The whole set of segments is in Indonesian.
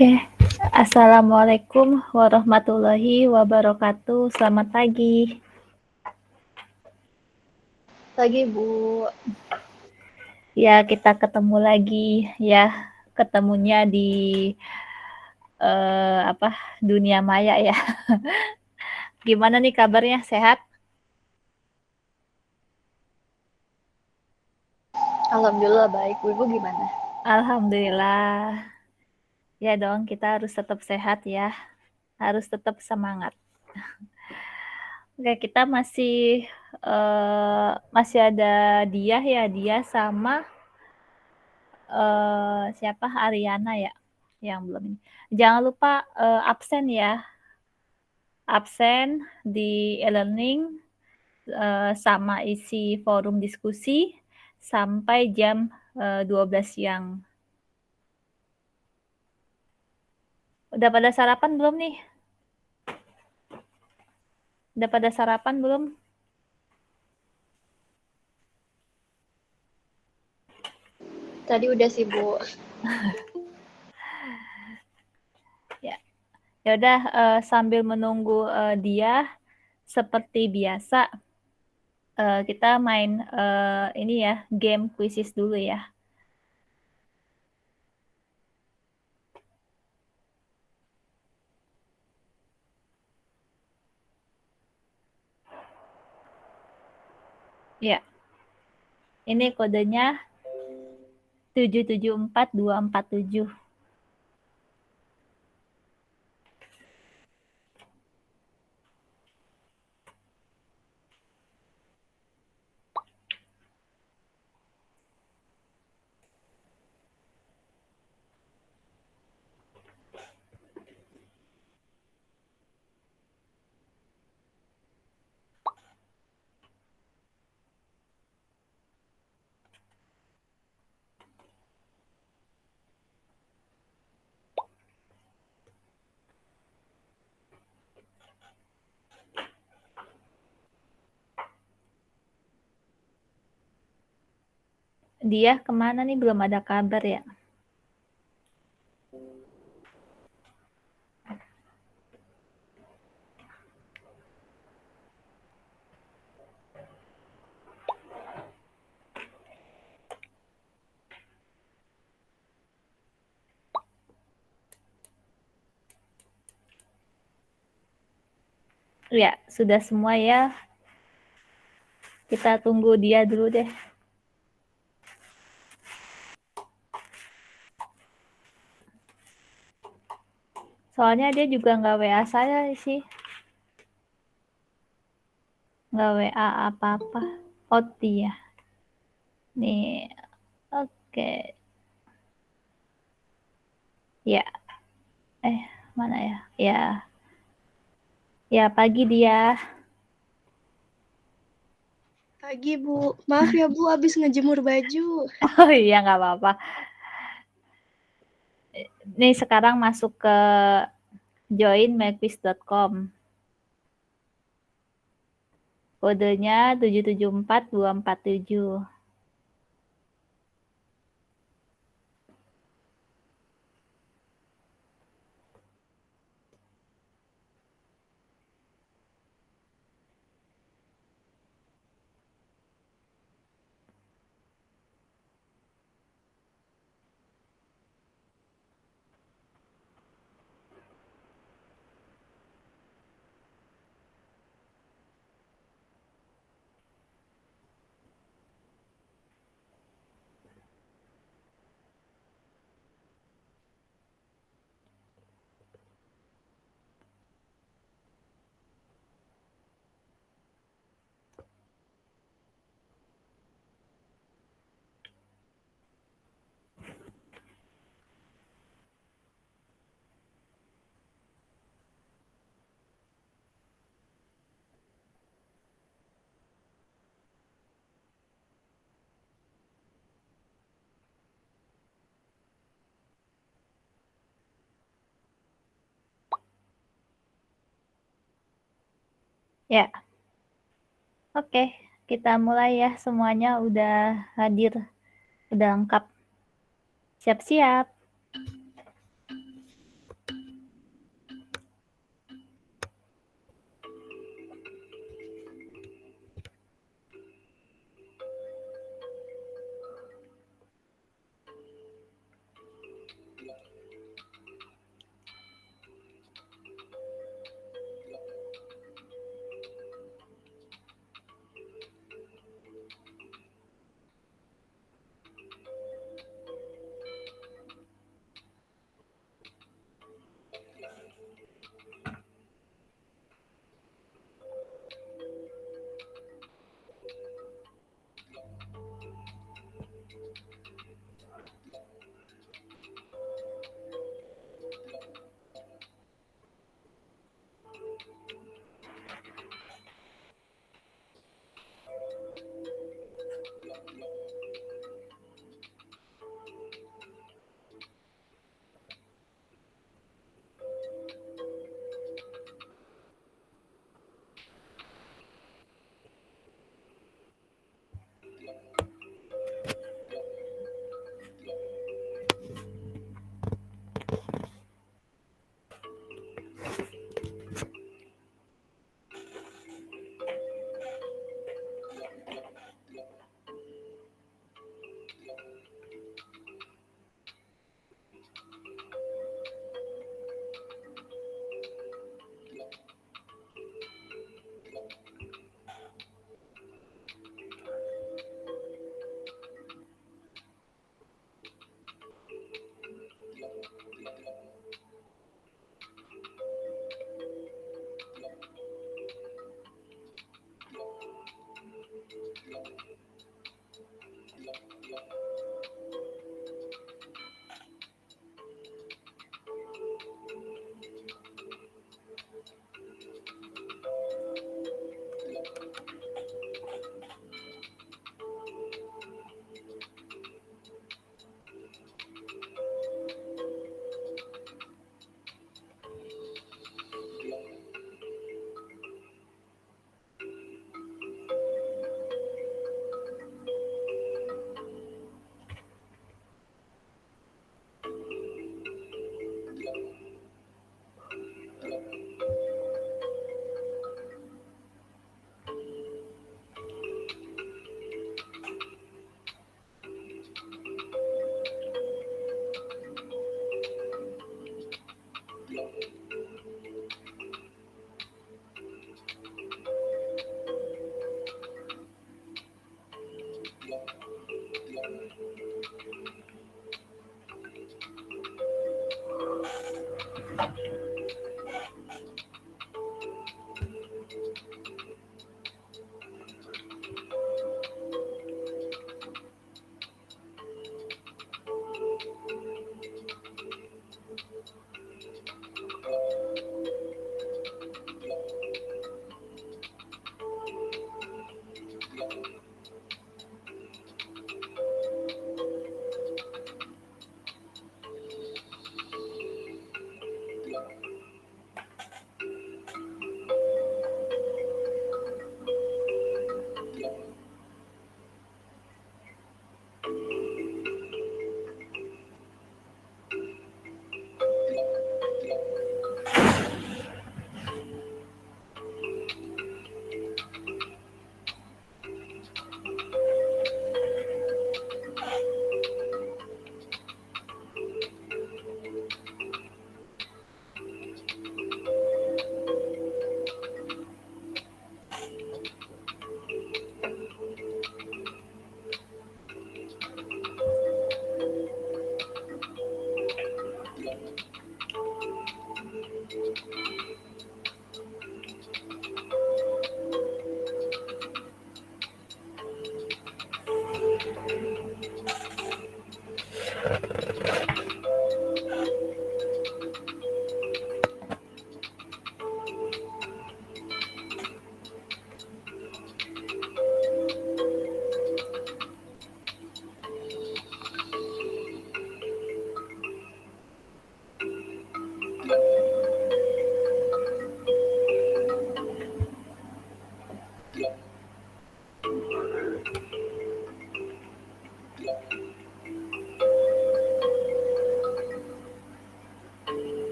Oke, Assalamualaikum warahmatullahi wabarakatuh. Selamat pagi. Pagi, Bu. Ya, kita ketemu lagi ya. Ketemunya di dunia maya ya. Gimana nih kabarnya? Sehat? Alhamdulillah baik. Bu, Ibu gimana? Alhamdulillah. Ya dong, kita harus tetap sehat ya. Harus tetap semangat. Oke, kita masih ada Dia sama siapa? Ariana ya yang belum ini. Jangan lupa absen ya. Absen di e-learning sama isi forum diskusi sampai jam 12 siang. Udah pada sarapan belum nih? Udah pada sarapan belum? Tadi udah sih, Bu. Ya udah, sambil menunggu dia seperti biasa kita main ini ya, game quizzes dulu ya. Ya. Ini kodenya 774247. Dia kemana nih? Belum ada kabar ya. Ya, sudah semua ya. Kita tunggu dia dulu deh. Soalnya dia juga nggak WA saya sih. Nggak WA apa-apa. Oh dia. Nih, oke. Ya, mana ya? Ya, ya pagi dia. Pagi, Bu. Maaf ya, Bu, habis ngejemur baju. Oh iya, nggak apa-apa. Nih sekarang masuk ke joinmakequiz.com. Kodenya 774247. Ya. Oke, kita mulai ya. Semuanya udah hadir. Udah lengkap. Siap-siap.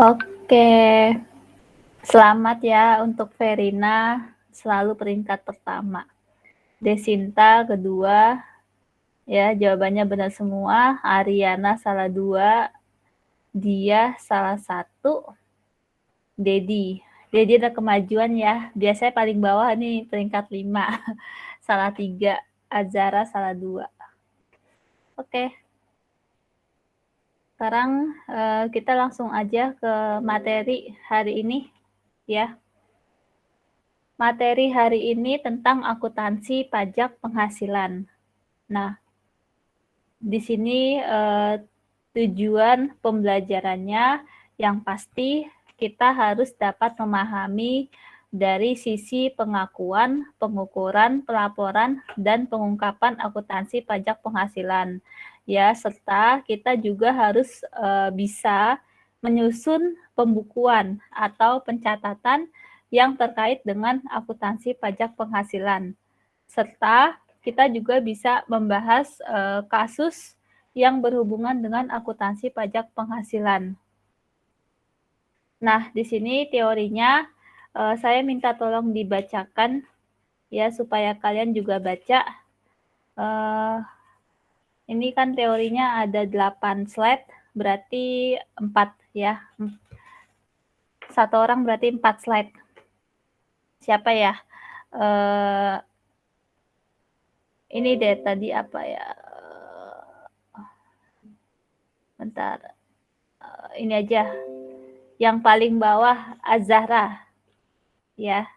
Oke, selamat ya untuk Verina, selalu peringkat pertama. Desinta kedua, ya jawabannya benar semua. Ariana salah 2, Dia salah 1, Dedi ada kemajuan ya, biasanya paling bawah nih peringkat 5, salah 3, Azara salah 2. Oke. Sekarang kita langsung aja ke materi hari ini ya. materi hari ini tentang akuntansi pajak penghasilan. Nah, di sini tujuan pembelajarannya yang pasti kita harus dapat memahami dari sisi pengakuan, pengukuran, pelaporan, dan pengungkapan akuntansi pajak penghasilan. Ya, serta kita juga harus bisa menyusun pembukuan atau pencatatan yang terkait dengan akuntansi pajak penghasilan. Serta kita juga bisa membahas kasus yang berhubungan dengan akuntansi pajak penghasilan. Nah, di sini teorinya saya minta tolong dibacakan ya supaya kalian juga baca. Ini kan teorinya ada 8 slide, berarti 4 ya. Satu orang berarti 4 slide. Siapa ya? Ini deh tadi apa ya? Bentar. Ini aja. Yang paling bawah Az-Zahra. Ya.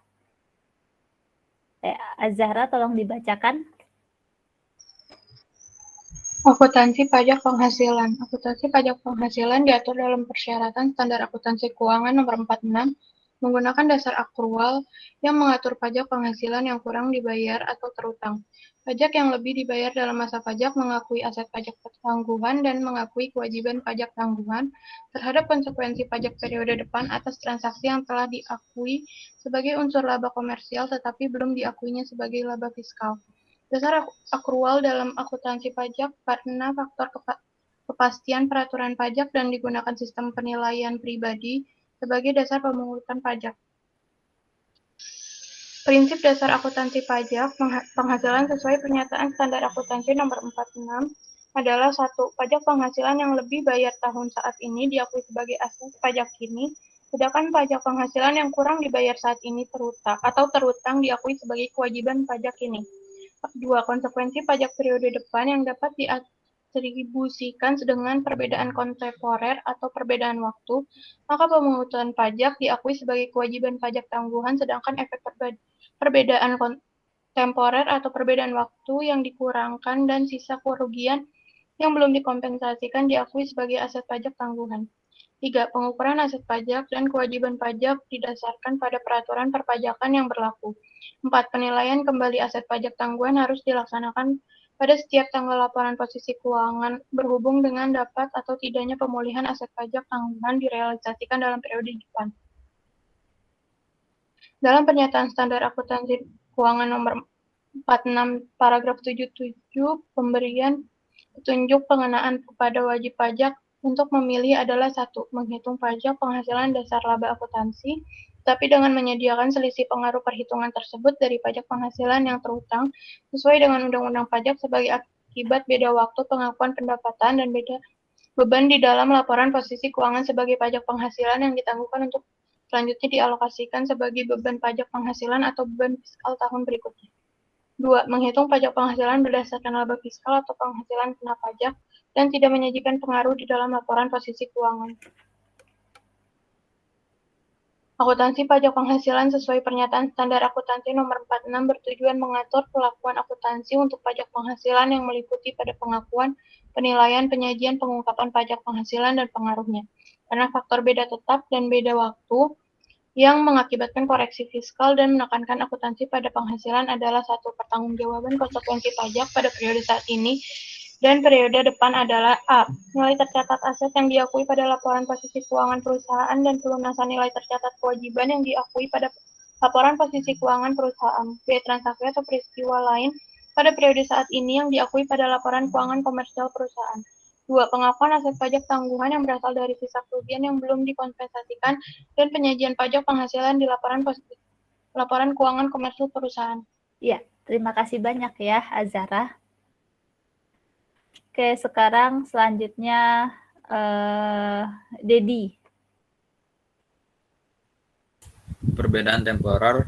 Az-Zahra tolong dibacakan. Akuntansi pajak penghasilan. Akuntansi pajak penghasilan diatur dalam Persyaratan Standar Akuntansi Keuangan Nomor 46 menggunakan dasar akrual yang mengatur pajak penghasilan yang kurang dibayar atau terutang. Pajak yang lebih dibayar dalam masa pajak mengakui aset pajak tangguhan dan mengakui kewajiban pajak tangguhan terhadap konsekuensi pajak periode depan atas transaksi yang telah diakui sebagai unsur laba komersial tetapi belum diakuinya sebagai laba fiskal. Dasar akrual dalam akuntansi pajak karena faktor kepastian peraturan pajak dan digunakan sistem penilaian pribadi sebagai dasar pemungutan pajak. Prinsip dasar akuntansi pajak penghasilan sesuai Pernyataan Standar Akuntansi Nomor 46 adalah 1. Pajak penghasilan yang lebih bayar tahun saat ini diakui sebagai aset pajak kini, sedangkan pajak penghasilan yang kurang dibayar saat ini terutang diakui sebagai kewajiban pajak kini. 2. Konsekuensi pajak periode depan yang dapat diatribusikan dengan perbedaan kontemporer atau perbedaan waktu, maka pemungutan pajak diakui sebagai kewajiban pajak tangguhan, sedangkan efek perbedaan kontemporer atau perbedaan waktu yang dikurangkan dan sisa kerugian yang belum dikompensasikan diakui sebagai aset pajak tangguhan. 3. Pengukuran aset pajak dan kewajiban pajak didasarkan pada peraturan perpajakan yang berlaku. 4. Penilaian kembali aset pajak tangguhan harus dilaksanakan pada setiap tanggal laporan posisi keuangan berhubung dengan dapat atau tidaknya pemulihan aset pajak tangguhan direalisasikan dalam periode depan. Dalam Pernyataan Standar Akuntansi Keuangan Nomor 46 Paragraf 77, pemberian petunjuk pengenaan kepada wajib pajak untuk memilih adalah 1. Menghitung pajak penghasilan dasar laba akuntansi, tapi dengan menyediakan selisih pengaruh perhitungan tersebut dari pajak penghasilan yang terutang sesuai dengan Undang-Undang Pajak sebagai akibat beda waktu pengakuan pendapatan dan beda beban di dalam laporan posisi keuangan sebagai pajak penghasilan yang ditangguhkan untuk selanjutnya dialokasikan sebagai beban pajak penghasilan atau beban fiskal tahun berikutnya. 2. Menghitung pajak penghasilan berdasarkan laba fiskal atau penghasilan kena pajak dan tidak menyajikan pengaruh di dalam laporan posisi keuangan. Akuntansi pajak penghasilan sesuai Pernyataan Standar Akuntansi Nomor 46 bertujuan mengatur pelakuan akuntansi untuk pajak penghasilan yang meliputi pada pengakuan, penilaian, penyajian, pengungkapan pajak penghasilan dan pengaruhnya. Karena faktor beda tetap dan beda waktu yang mengakibatkan koreksi fiskal dan menekankan akuntansi pada penghasilan adalah 1. Pertanggungjawaban konsekuensi pajak pada periode saat ini dan periode depan adalah A. Nilai tercatat aset yang diakui pada laporan posisi keuangan perusahaan dan pelunasan nilai tercatat kewajiban yang diakui pada laporan posisi keuangan perusahaan. B. Transaksi atau peristiwa lain pada periode saat ini yang diakui pada laporan keuangan komersial perusahaan. 2. Pengakuan aset pajak tangguhan yang berasal dari sisa kerugian yang belum dikompensasikan dan penyajian pajak penghasilan di laporan keuangan komersial perusahaan. Ya, terima kasih banyak ya Az-Zahra. Oke, sekarang selanjutnya Dedi. Perbedaan temporer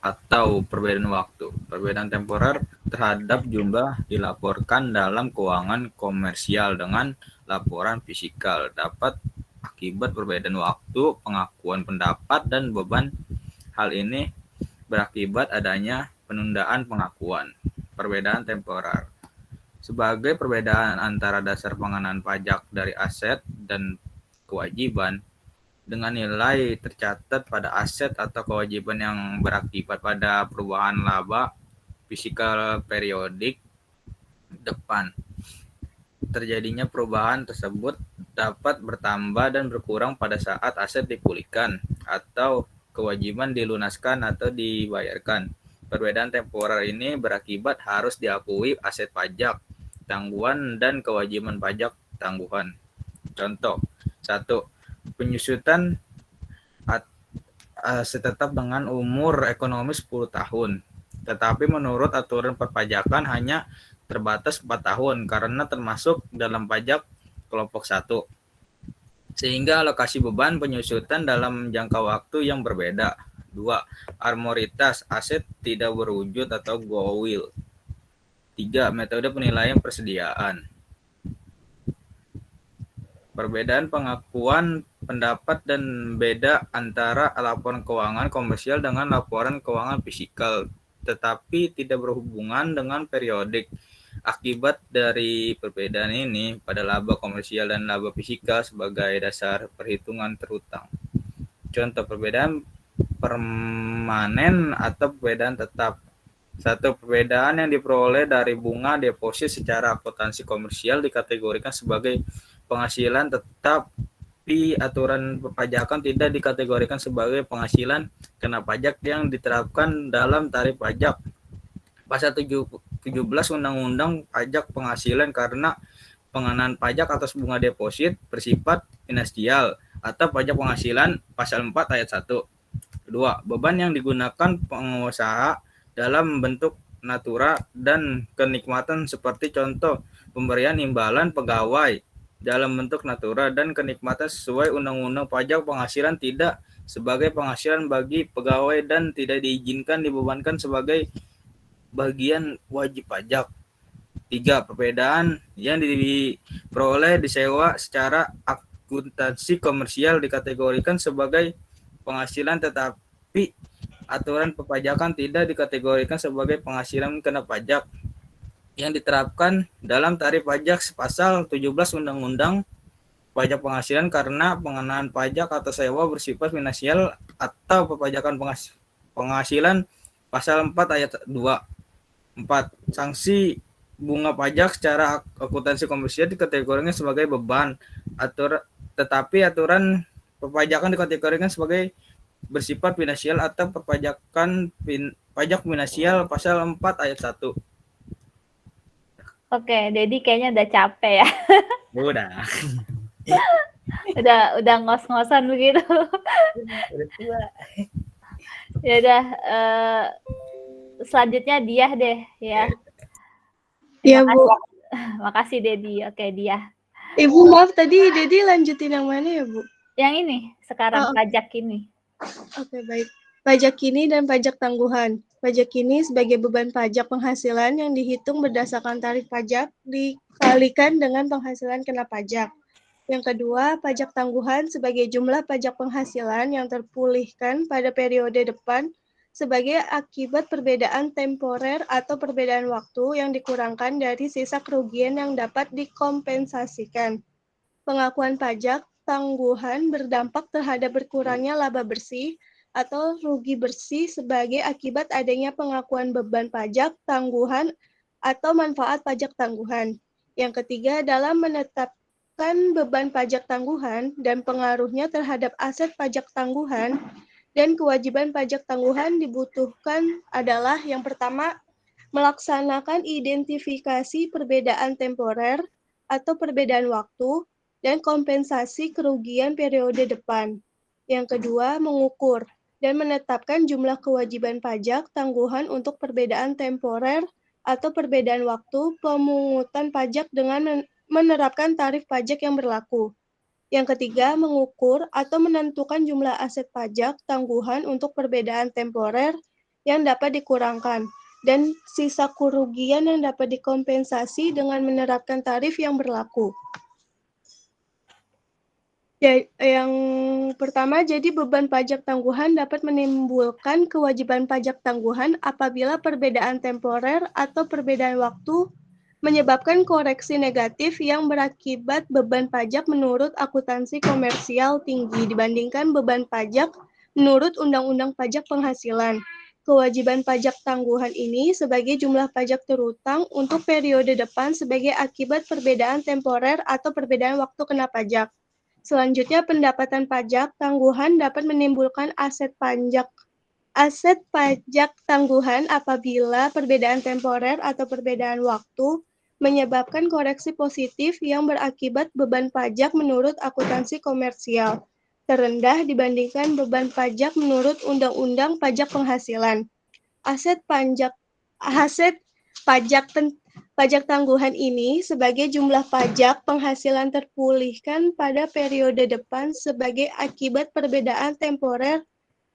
atau perbedaan waktu. Perbedaan temporer terhadap jumlah dilaporkan dalam keuangan komersial dengan laporan fisikal dapat akibat perbedaan waktu, pengakuan pendapat, dan beban. Hal ini berakibat adanya penundaan pengakuan. Perbedaan temporer. Sebagai perbedaan antara dasar pengenaan pajak dari aset dan kewajiban dengan nilai tercatat pada aset atau kewajiban yang berakibat pada perubahan laba fisikal periodik depan. Terjadinya perubahan tersebut dapat bertambah dan berkurang pada saat aset dipulihkan atau kewajiban dilunaskan atau dibayarkan. Perbedaan temporer ini berakibat harus diakui aset pajak tangguhan dan kewajiban pajak tangguhan. Contoh, 1. Penyusutan aset tetap dengan umur ekonomi 10 tahun, tetapi menurut aturan perpajakan hanya terbatas 4 tahun karena termasuk dalam pajak kelompok 1. Sehingga alokasi beban penyusutan dalam jangka waktu yang berbeda. 2. Armoritas aset tidak berwujud atau goodwill. 3. Metode penilaian persediaan. Perbedaan pengakuan pendapat dan beda antara laporan keuangan komersial dengan laporan keuangan fisikal, tetapi tidak berhubungan dengan periodik. Akibat dari perbedaan ini pada laba komersial dan laba fisikal sebagai dasar perhitungan terutang. Contoh perbedaan permanen atau perbedaan tetap. 1. Perbedaan yang diperoleh dari bunga deposit secara akuntansi komersial dikategorikan sebagai penghasilan tetap, tapi aturan perpajakan tidak dikategorikan sebagai penghasilan kena pajak yang diterapkan dalam tarif pajak. Pasal 17 Undang-Undang Pajak Penghasilan karena pengenaan pajak atas bunga deposit bersifat finansial atau pajak penghasilan pasal 4 ayat 1. 2. Beban yang digunakan pengusaha dalam bentuk natura dan kenikmatan seperti contoh pemberian imbalan pegawai dalam bentuk natura dan kenikmatan sesuai Undang-Undang Pajak Penghasilan tidak sebagai penghasilan bagi pegawai dan tidak diizinkan dibebankan sebagai bagian wajib pajak. 3. Perbedaan yang diperoleh disewa secara akuntansi komersial dikategorikan sebagai penghasilan tetapi aturan perpajakan tidak dikategorikan sebagai penghasilan kena pajak yang diterapkan dalam tarif pajak pasal 17 Undang-Undang Pajak Penghasilan karena pengenaan pajak atau sewa bersifat finansial atau perpajakan penghasilan pasal 4 ayat 2. 4. Sanksi bunga pajak secara akuntansi komersial dikategorikan sebagai beban tetapi aturan perpajakan dikategorikan sebagai bersifat finansial atau perpajakan pajak finansial pasal 4 ayat 1. Oke, Dedi kayaknya udah capek ya. Udah. udah ngos-ngosan begitu. Udah tua. Ya udah, selanjutnya Diah deh ya. Iya, Bu. Makasih Dedi. Oke, Diah. Ibu maaf tadi Dedi lanjutin yang mana ya, Bu? Yang ini sekarang pajak ini. Oke, baik. Pajak kini dan pajak tangguhan. Pajak kini sebagai beban pajak penghasilan yang dihitung berdasarkan tarif pajak dikalikan dengan penghasilan kena pajak. Yang kedua, pajak tangguhan sebagai jumlah pajak penghasilan yang terpulihkan pada periode depan sebagai akibat perbedaan temporer atau perbedaan waktu yang dikurangkan dari sisa kerugian yang dapat dikompensasikan. Pengakuan pajak tangguhan berdampak terhadap berkurangnya laba bersih atau rugi bersih sebagai akibat adanya pengakuan beban pajak tangguhan atau manfaat pajak tangguhan. Yang ketiga, dalam menetapkan beban pajak tangguhan dan pengaruhnya terhadap aset pajak tangguhan dan kewajiban pajak tangguhan dibutuhkan adalah yang pertama, melaksanakan identifikasi perbedaan temporer atau perbedaan waktu dan kompensasi kerugian periode depan. Yang kedua, mengukur dan menetapkan jumlah kewajiban pajak tangguhan untuk perbedaan temporer atau perbedaan waktu pemungutan pajak dengan menerapkan tarif pajak yang berlaku. Yang ketiga, mengukur atau menentukan jumlah aset pajak tangguhan untuk perbedaan temporer yang dapat dikurangkan dan sisa kerugian yang dapat dikompensasi dengan menerapkan tarif yang berlaku. Ya, yang pertama, jadi beban pajak tangguhan dapat menimbulkan kewajiban pajak tangguhan apabila perbedaan temporer atau perbedaan waktu menyebabkan koreksi negatif yang berakibat beban pajak menurut akuntansi komersial tinggi dibandingkan beban pajak menurut Undang-Undang Pajak Penghasilan. Kewajiban pajak tangguhan ini sebagai jumlah pajak terutang untuk periode depan sebagai akibat perbedaan temporer atau perbedaan waktu kena pajak. Selanjutnya, pendapatan pajak tangguhan dapat menimbulkan aset pajak tangguhan apabila perbedaan temporer atau perbedaan waktu menyebabkan koreksi positif yang berakibat beban pajak menurut akuntansi komersial terendah dibandingkan beban pajak menurut Undang-Undang Pajak Penghasilan. Aset pajak tangguhan ini sebagai jumlah pajak penghasilan terpulihkan pada periode depan sebagai akibat perbedaan temporer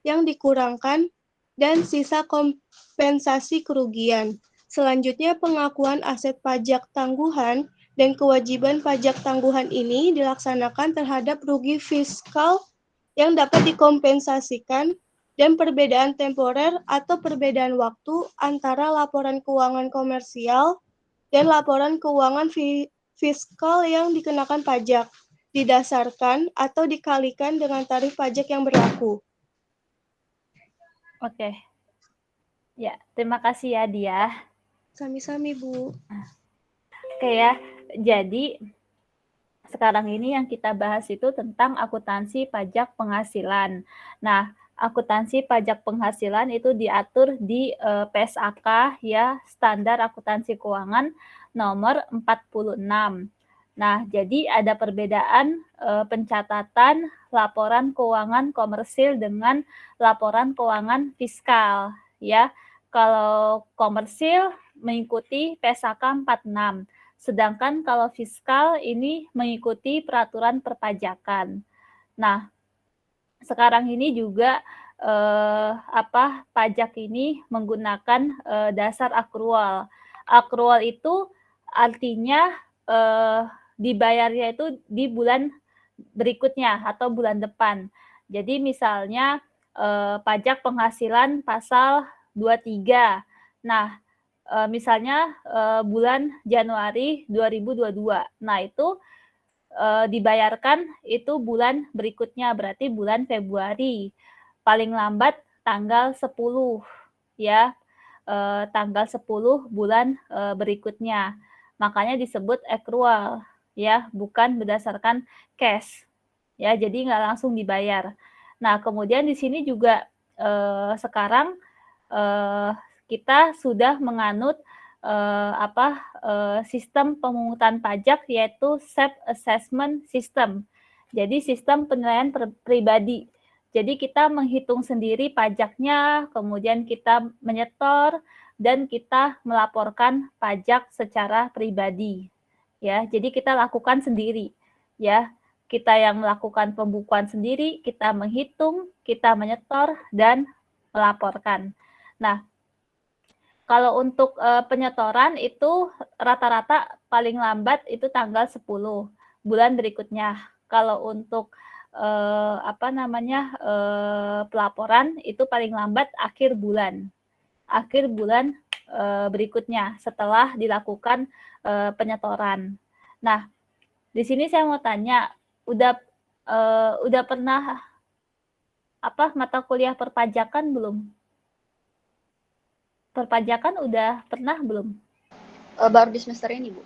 yang dikurangkan dan sisa kompensasi kerugian. Selanjutnya, pengakuan aset pajak tangguhan dan kewajiban pajak tangguhan ini dilaksanakan terhadap rugi fiskal yang dapat dikompensasikan dan perbedaan temporer atau perbedaan waktu antara laporan keuangan komersial dan laporan keuangan fiskal yang dikenakan pajak, didasarkan atau dikalikan dengan tarif pajak yang berlaku. Oke. Ya, terima kasih ya Dia. Sami-sami, Bu. Oke ya, jadi sekarang ini yang kita bahas itu tentang akuntansi pajak penghasilan. Nah, akuntansi pajak penghasilan itu diatur di PSAK ya, Standar Akuntansi Keuangan nomor 46. Nah, jadi ada perbedaan pencatatan laporan keuangan komersil dengan laporan keuangan fiskal ya. Kalau komersil mengikuti PSAK 46. Sedangkan kalau fiskal ini mengikuti peraturan perpajakan. Nah, sekarang ini juga pajak ini menggunakan dasar akrual. Akrual itu artinya dibayarnya itu di bulan berikutnya atau bulan depan. Jadi misalnya pajak penghasilan pasal 23. Nah, misalnya bulan Januari 2022. Nah, itu dibayarkan itu bulan berikutnya, berarti bulan Februari. Paling lambat tanggal 10 ya. Tanggal 10 bulan berikutnya. Makanya disebut accrual ya, bukan berdasarkan cash. Ya, jadi nggak langsung dibayar. Nah, kemudian di sini juga sekarang kita sudah menganut sistem pemungutan pajak yaitu self assessment system. Jadi sistem penilaian pribadi. Jadi kita menghitung sendiri pajaknya, kemudian kita menyetor dan kita melaporkan pajak secara pribadi. Ya, jadi kita lakukan sendiri. Ya, kita yang melakukan pembukuan sendiri, kita menghitung, kita menyetor dan melaporkan. Nah, kalau untuk penyetoran itu rata-rata paling lambat itu tanggal 10 bulan berikutnya. Kalau untuk pelaporan itu paling lambat akhir bulan berikutnya setelah dilakukan penyetoran. Nah, di sini saya mau tanya, udah pernah mata kuliah perpajakan belum? Perpajakan udah pernah belum? Baru di semester ini, Bu.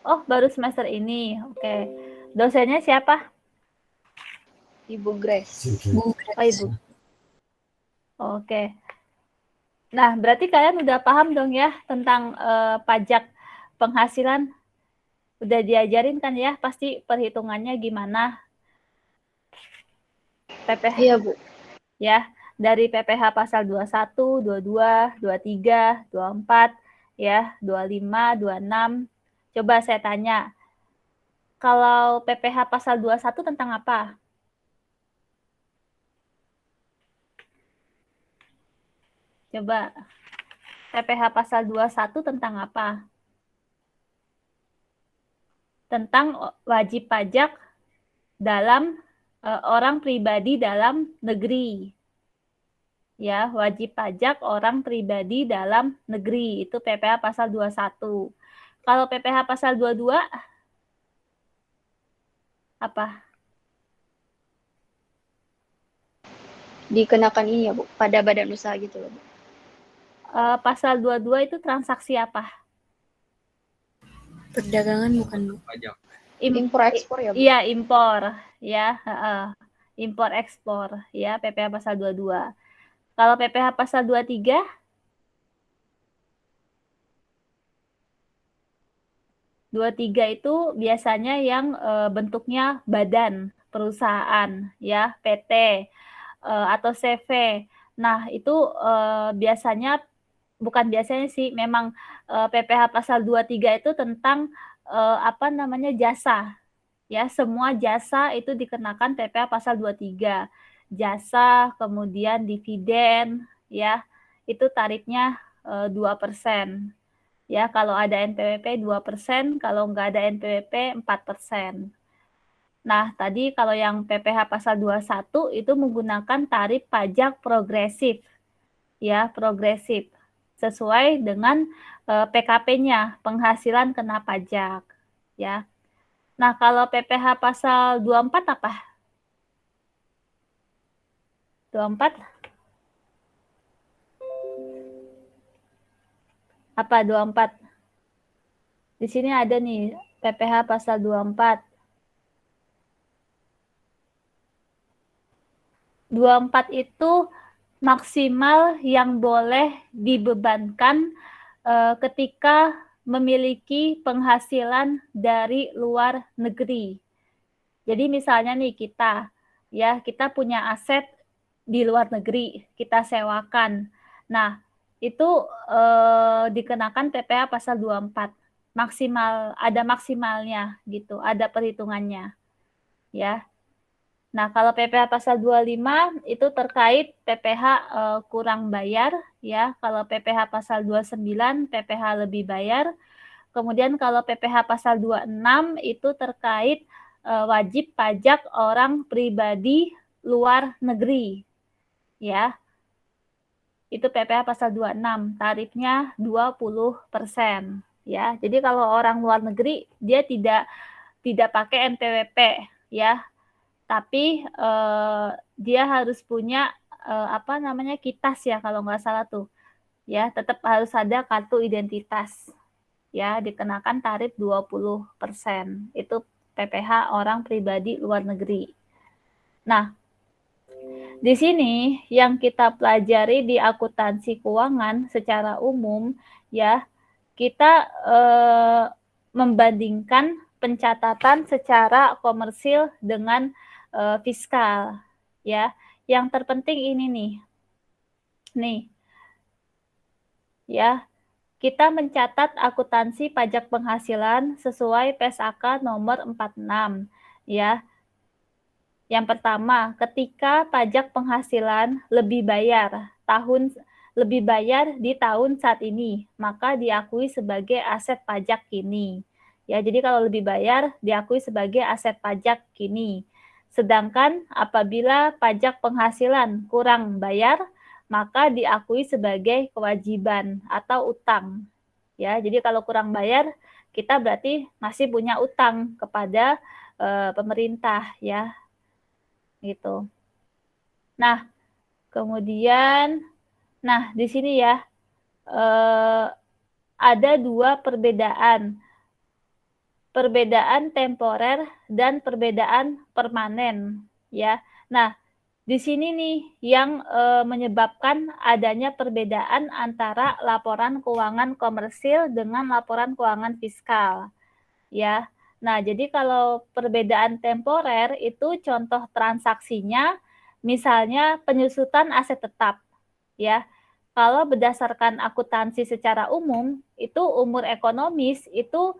Oh, baru semester ini. Oke. Dosennya siapa? Ibu Grace. Oh, Ibu. Oke. Nah, berarti kalian udah paham dong ya tentang pajak penghasilan? Udah diajarin kan ya? Pasti perhitungannya gimana? PPh. Iya, Bu. Ya, dari PPh pasal 21, 22, 23, 24, ya, 25, 26. Coba saya tanya, kalau PPh pasal 21 tentang apa? Coba, PPh pasal 21 tentang apa? Tentang wajib pajak dalam orang pribadi dalam negeri. Ya, wajib pajak orang pribadi dalam negeri itu PPh pasal 21. Kalau PPh pasal 22 apa? Dikenakan ini ya Bu, pada badan usaha gitu loh Bu. Pasal 22 itu transaksi apa? Perdagangan bukan Bu? Pajak. Impor ekspor ya Bu? Iya, impor ya, impor ekspor ya, PPh pasal 22. Kalau PPh pasal 23 itu biasanya yang bentuknya badan perusahaan ya, PT atau CV. Nah, itu biasanya bukan biasanya sih, memang PPh pasal 23 itu tentang apa namanya, jasa. Ya, semua jasa itu dikenakan PPh pasal 23. Jasa, kemudian dividen ya, itu tarifnya 2%. Ya, kalau ada NPWP 2%, kalau nggak ada NPWP 4%. Nah, tadi kalau yang PPh pasal 21 itu menggunakan tarif pajak progresif. Ya, progresif. Sesuai dengan PKP-nya, penghasilan kena pajak. Ya. Nah, kalau PPh pasal 24 apa? 24? Apa 24? Di sini ada nih, PPh pasal 24. 24 itu maksimal yang boleh dibebankan ketika memiliki penghasilan dari luar negeri. Jadi misalnya nih kita punya aset di luar negeri, kita sewakan. Nah, itu dikenakan PPh pasal 24. Ada maksimalnya gitu, ada perhitungannya. Ya. Nah, kalau PPh pasal 25 itu terkait PPh kurang bayar ya. Kalau PPh pasal 29 PPh lebih bayar. Kemudian kalau PPh pasal 26 itu terkait wajib pajak orang pribadi luar negeri. Ya. Itu PPh pasal 26, tarifnya 20%. Ya. Jadi kalau orang luar negeri dia tidak pakai NPWP ya. Tapi dia harus punya KITAS ya kalau nggak salah tuh. Ya, tetap harus ada kartu identitas. Ya, dikenakan tarif 20%. Itu PPh orang pribadi luar negeri. Nah, di sini yang kita pelajari di akuntansi keuangan secara umum ya, kita membandingkan pencatatan secara komersil dengan fiskal ya. Yang terpenting ini nih ya, kita mencatat akuntansi pajak penghasilan sesuai PSAK nomor 46 ya. Yang pertama, ketika pajak penghasilan lebih bayar di tahun saat ini, maka diakui sebagai aset pajak kini. Ya, jadi kalau lebih bayar diakui sebagai aset pajak kini. Sedangkan apabila pajak penghasilan kurang bayar, maka diakui sebagai kewajiban atau utang. Ya, jadi kalau kurang bayar, kita berarti masih punya utang kepada pemerintah ya. Gitu. Nah, kemudian di sini ya ada dua perbedaan temporer dan perbedaan permanen ya. Nah, di sini nih yang menyebabkan adanya perbedaan antara laporan keuangan komersil dengan laporan keuangan fiskal ya. Nah, jadi kalau perbedaan temporer itu contoh transaksinya misalnya penyusutan aset tetap ya. Kalau berdasarkan akuntansi secara umum itu umur ekonomis itu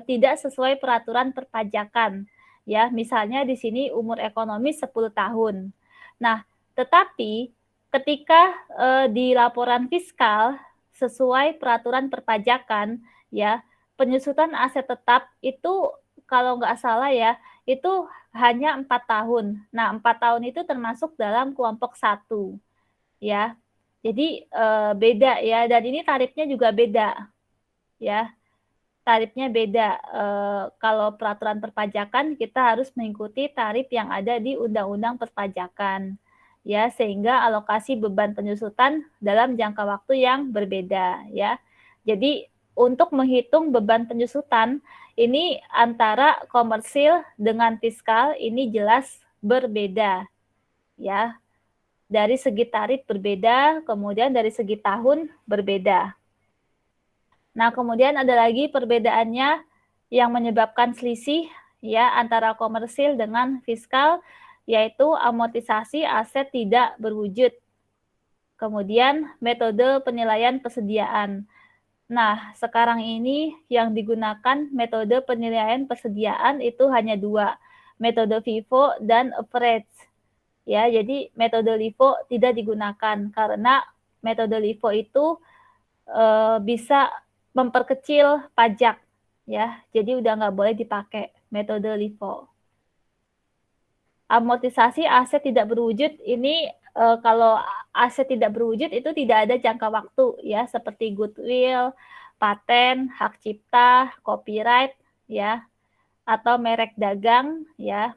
tidak sesuai peraturan perpajakan ya. Misalnya di sini umur ekonomis 10 tahun. Nah, tetapi ketika di laporan fiskal sesuai peraturan perpajakan ya, penyusutan aset tetap itu kalau nggak salah ya, itu hanya 4 tahun. Nah, 4 tahun itu termasuk dalam kelompok 1, ya. Jadi, beda ya, dan ini tarifnya juga beda, ya. Tarifnya beda, kalau peraturan perpajakan kita harus mengikuti tarif yang ada di Undang-Undang Perpajakan, ya, sehingga alokasi beban penyusutan dalam jangka waktu yang berbeda, ya. Jadi, untuk menghitung beban penyusutan, ini antara komersil dengan fiskal ini jelas berbeda, ya. Dari segi tarif berbeda, kemudian dari segi tahun berbeda. Nah, kemudian ada lagi perbedaannya yang menyebabkan selisih ya antara komersil dengan fiskal, yaitu amortisasi aset tidak berwujud. Kemudian metode penilaian persediaan. Nah, sekarang ini yang digunakan metode penilaian persediaan itu hanya 2, metode FIFO dan average. Ya, jadi metode LIFO tidak digunakan karena metode LIFO itu bisa memperkecil pajak, ya. Jadi udah nggak boleh dipakai metode LIFO. Amortisasi aset tidak berwujud ini kalau aset tidak berwujud itu tidak ada jangka waktu, ya, seperti goodwill, paten, hak cipta, copyright, ya, atau merek dagang, ya.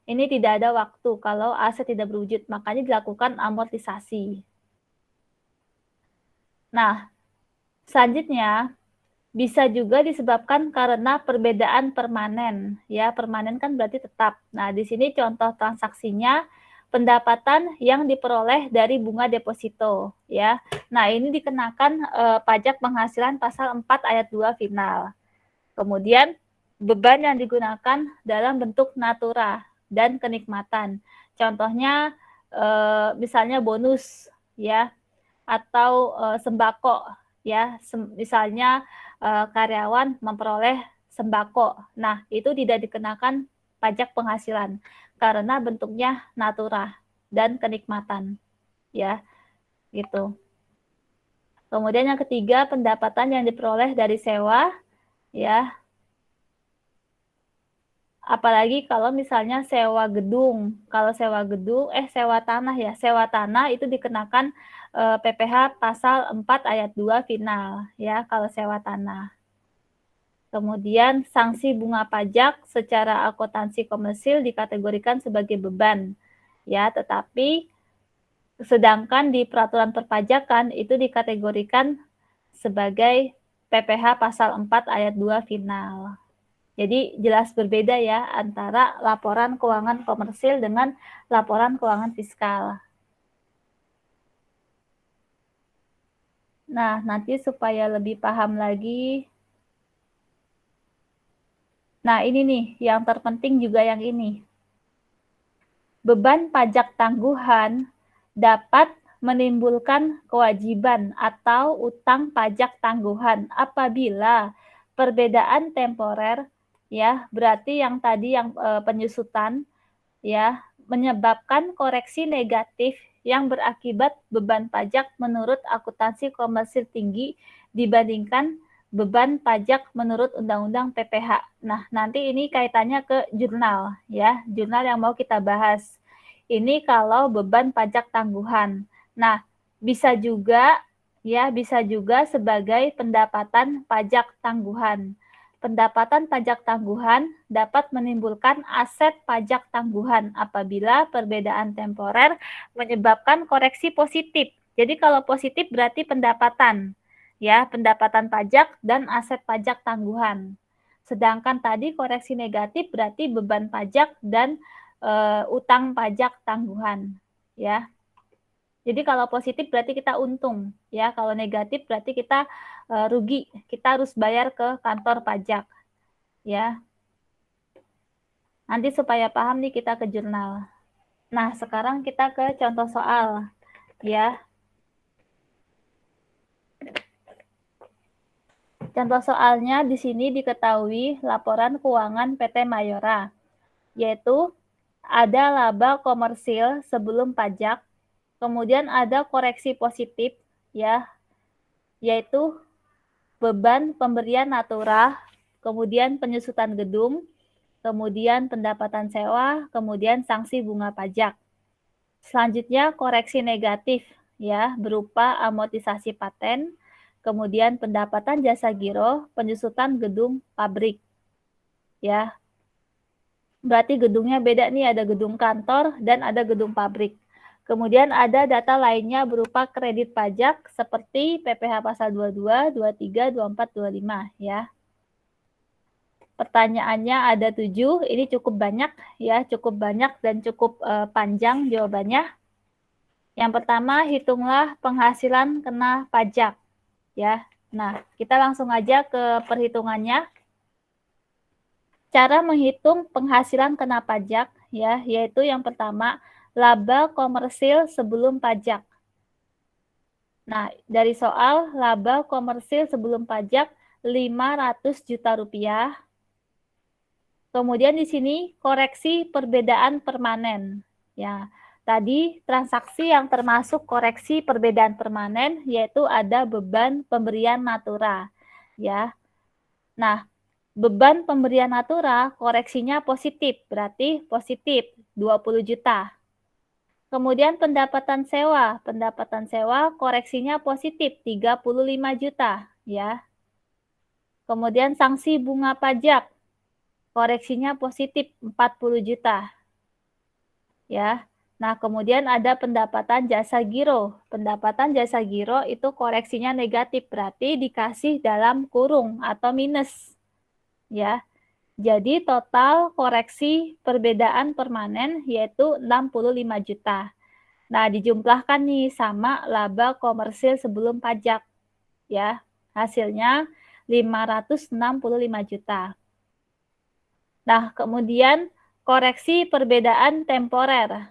Ini tidak ada waktu kalau aset tidak berwujud, makanya dilakukan amortisasi. Nah, selanjutnya bisa juga disebabkan karena perbedaan permanen, ya. Permanen kan berarti tetap. Nah, di sini contoh transaksinya pendapatan yang diperoleh dari bunga deposito, ya. Nah, ini dikenakan pajak penghasilan pasal 4 ayat 2 final. Kemudian beban yang digunakan dalam bentuk natura dan kenikmatan. Contohnya misalnya bonus, ya, atau sembako, ya. Misalnya karyawan memperoleh sembako. Nah, itu tidak dikenakan pajak penghasilan karena bentuknya natura dan kenikmatan, ya, gitu. Kemudian yang ketiga, pendapatan yang diperoleh dari sewa, ya. Apalagi kalau misalnya sewa gedung. Kalau sewa tanah ya. Sewa tanah itu dikenakan PPh pasal 4 ayat 2 final, ya, kalau sewa tanah. Kemudian sanksi bunga pajak secara akuntansi komersil dikategorikan sebagai beban, ya, tetapi sedangkan di peraturan perpajakan itu dikategorikan sebagai PPh pasal 4 ayat 2 final. Jadi jelas berbeda ya antara laporan keuangan komersil dengan laporan keuangan fiskal. Nah, nanti supaya lebih paham lagi. Nah, ini nih yang terpenting juga yang ini. Beban pajak tangguhan dapat menimbulkan kewajiban atau utang pajak tangguhan apabila perbedaan temporer, ya, berarti yang tadi yang penyusutan, ya, menyebabkan koreksi negatif yang berakibat beban pajak menurut akuntansi komersil tinggi dibandingkan beban pajak menurut Undang-Undang PPh. Nah, nanti ini kaitannya ke jurnal, ya, jurnal yang mau kita bahas. Ini kalau beban pajak tangguhan. Nah, bisa juga, ya, bisa juga sebagai pendapatan pajak tangguhan. Pendapatan pajak tangguhan dapat menimbulkan aset pajak tangguhan apabila perbedaan temporer menyebabkan koreksi positif. Jadi kalau positif berarti pendapatan, ya, pendapatan pajak dan aset pajak tangguhan. Sedangkan tadi koreksi negatif berarti beban pajak dan utang pajak tangguhan, ya. Jadi kalau positif berarti kita untung, ya. Kalau negatif berarti kita rugi, kita harus bayar ke kantor pajak, ya. Nanti supaya paham nih kita ke jurnal. Nah, sekarang kita ke contoh soal, ya. Contoh soalnya di sini diketahui laporan keuangan PT Mayora, yaitu ada laba komersil sebelum pajak, kemudian ada koreksi positif, ya, yaitu beban pemberian natura kemudian penyusutan gedung, kemudian pendapatan sewa, kemudian sanksi bunga pajak. Selanjutnya koreksi negatif ya, berupa amortisasi paten, kemudian pendapatan jasa giro, penyusutan gedung pabrik. Ya. Berarti gedungnya beda nih, ada gedung kantor dan ada gedung pabrik. Kemudian ada data lainnya berupa kredit pajak seperti PPh pasal 22, 23, 24, 25 ya. Pertanyaannya ada 7, ini cukup banyak ya, cukup banyak dan cukup panjang jawabannya. Yang pertama, hitunglah penghasilan kena pajak ya. Nah, kita langsung aja ke perhitungannya. Cara menghitung penghasilan kena pajak ya, yaitu yang pertama, laba komersil sebelum pajak. Nah, dari soal laba komersil sebelum pajak 500 juta rupiah. Kemudian di sini koreksi perbedaan permanen. Ya, tadi transaksi yang termasuk koreksi perbedaan permanen yaitu ada beban pemberian natura. Ya. Nah, beban pemberian natura koreksinya positif, berarti positif 20 juta. Kemudian pendapatan sewa koreksinya positif 35 juta ya. Kemudian sanksi bunga pajak koreksinya positif 40 juta. Ya. Nah, kemudian ada pendapatan jasa giro. Pendapatan jasa giro itu koreksinya negatif, berarti dikasih dalam kurung atau minus. Ya. Jadi total koreksi perbedaan permanen yaitu 65 juta. Nah, dijumlahkan nih sama laba komersil sebelum pajak. Ya, hasilnya 565 juta. Nah, kemudian koreksi perbedaan temporer.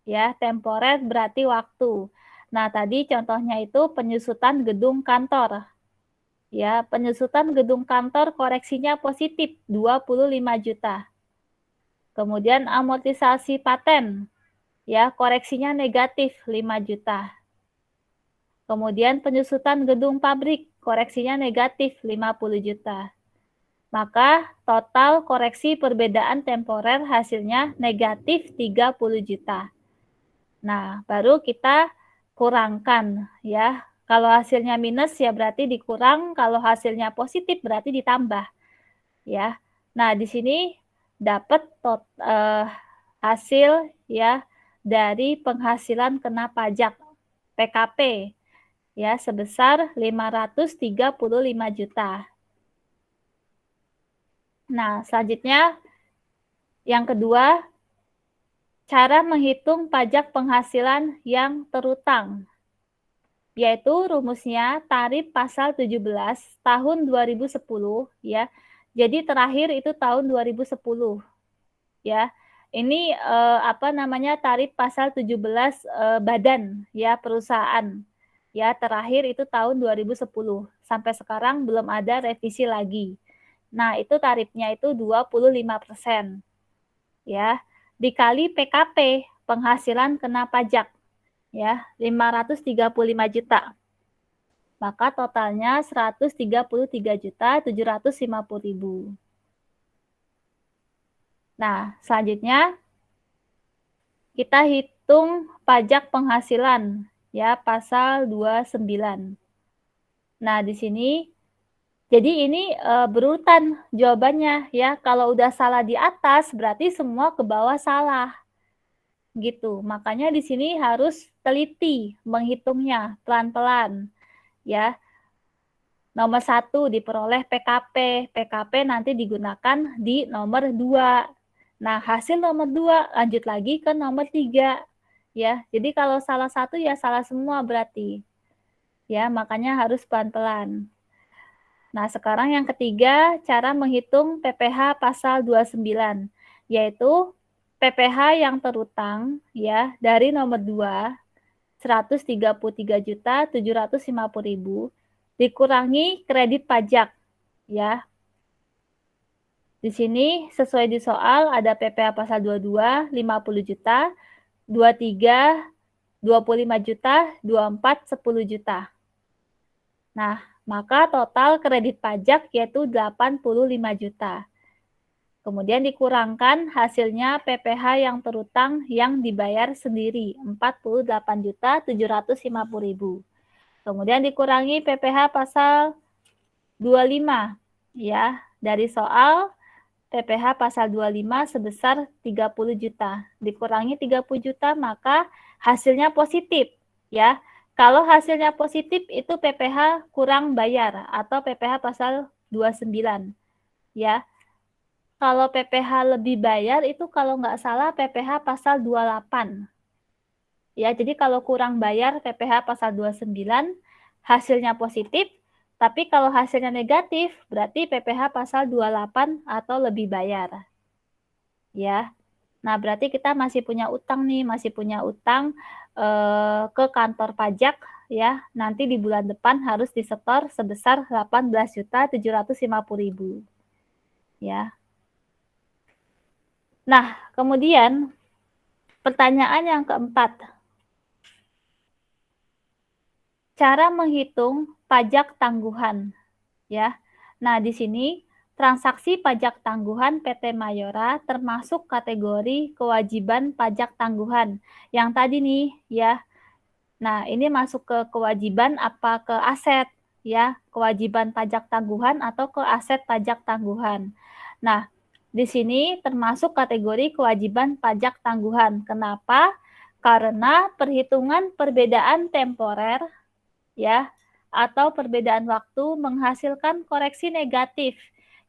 Ya, temporer berarti waktu. Nah, tadi contohnya itu penyusutan gedung kantor. Ya, penyusutan gedung kantor koreksinya positif 25 juta. Kemudian amortisasi paten. Ya, koreksinya negatif 5 juta. Kemudian penyusutan gedung pabrik, koreksinya negatif 50 juta. Maka total koreksi perbedaan temporer hasilnya negatif 30 juta. Nah, baru kita kurangkan ya. Kalau hasilnya minus ya berarti dikurang, kalau hasilnya positif berarti ditambah. Ya. Nah, di sini dapat hasil ya dari penghasilan kena pajak PKP ya sebesar 535 juta. Nah, selanjutnya yang kedua, cara menghitung pajak penghasilan yang terutang. Yaitu rumusnya tarif pasal 17 tahun 2010 ya. Jadi terakhir itu tahun 2010 ya. Ini tarif pasal 17 badan ya perusahaan. Ya, terakhir itu tahun 2010. Sampai sekarang belum ada revisi lagi. Nah, itu tarifnya itu 25%. Ya, dikali PKP, penghasilan kena pajak. Ya, 535 juta. Maka totalnya 133.750.000. Nah, selanjutnya kita hitung pajak penghasilan ya, pasal 29. Nah, di sini jadi ini berurutan jawabannya ya. Kalau udah salah di atas berarti semua ke bawah salah. Gitu. Makanya di sini harus teliti menghitungnya pelan-pelan. Ya. Nomor 1 diperoleh PKP. PKP nanti digunakan di nomor 2. Nah, hasil nomor 2 lanjut lagi ke nomor 3. Ya. Jadi kalau salah satu ya salah semua berarti. Ya, makanya harus pelan-pelan. Nah, sekarang yang ketiga, cara menghitung PPh pasal 29, yaitu PPh yang terutang ya dari nomor 2, 133.750.000 dikurangi kredit pajak ya. Di sini sesuai di soal ada PPh pasal 22 50 juta, 23 25 juta, 24 10 juta. Nah, maka total kredit pajak yaitu 85 juta. Kemudian dikurangkan hasilnya PPh yang terutang yang dibayar sendiri 48.750.000. Kemudian dikurangi PPh pasal 25 ya. Dari soal PPh pasal 25 sebesar 30 juta. Dikurangi 30 juta maka hasilnya positif ya. Kalau hasilnya positif itu PPh kurang bayar atau PPh pasal 29 ya. Kalau PPh lebih bayar itu kalau nggak salah PPh pasal 28. Ya, jadi kalau kurang bayar PPh pasal 29, hasilnya positif, tapi kalau hasilnya negatif berarti PPh pasal 28 atau lebih bayar. Ya. Nah, berarti kita masih punya utang nih, masih punya utang ke kantor pajak ya. Nanti di bulan depan harus disetor sebesar 18.750.000. Ya. Nah, kemudian pertanyaan yang keempat. Cara menghitung pajak tangguhan, ya. Nah, di sini transaksi pajak tangguhan PT Mayora termasuk kategori kewajiban pajak tangguhan. Yang tadi nih, ya. Nah, ini masuk ke kewajiban apa ke aset, ya. Kewajiban pajak tangguhan atau ke aset pajak tangguhan. Nah, di sini termasuk kategori kewajiban pajak tangguhan. Kenapa? Karena perhitungan perbedaan temporer ya atau perbedaan waktu menghasilkan koreksi negatif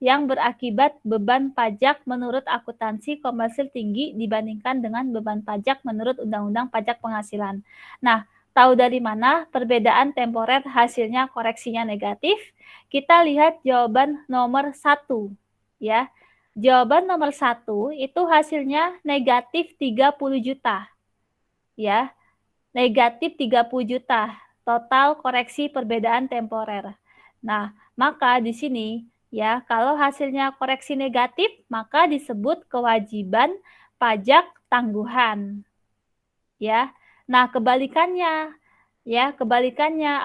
yang berakibat beban pajak menurut akuntansi komersil tinggi dibandingkan dengan beban pajak menurut Undang-Undang Pajak Penghasilan. Nah, tahu dari mana perbedaan temporer hasilnya koreksinya negatif? Kita lihat jawaban nomor 1 ya. Jawaban nomor 1 itu hasilnya negatif 30 juta. Ya. Negatif 30 juta total koreksi perbedaan temporer. Nah, maka di sini ya, kalau hasilnya koreksi negatif, maka disebut kewajiban pajak tangguhan. Ya. Nah, kebalikannya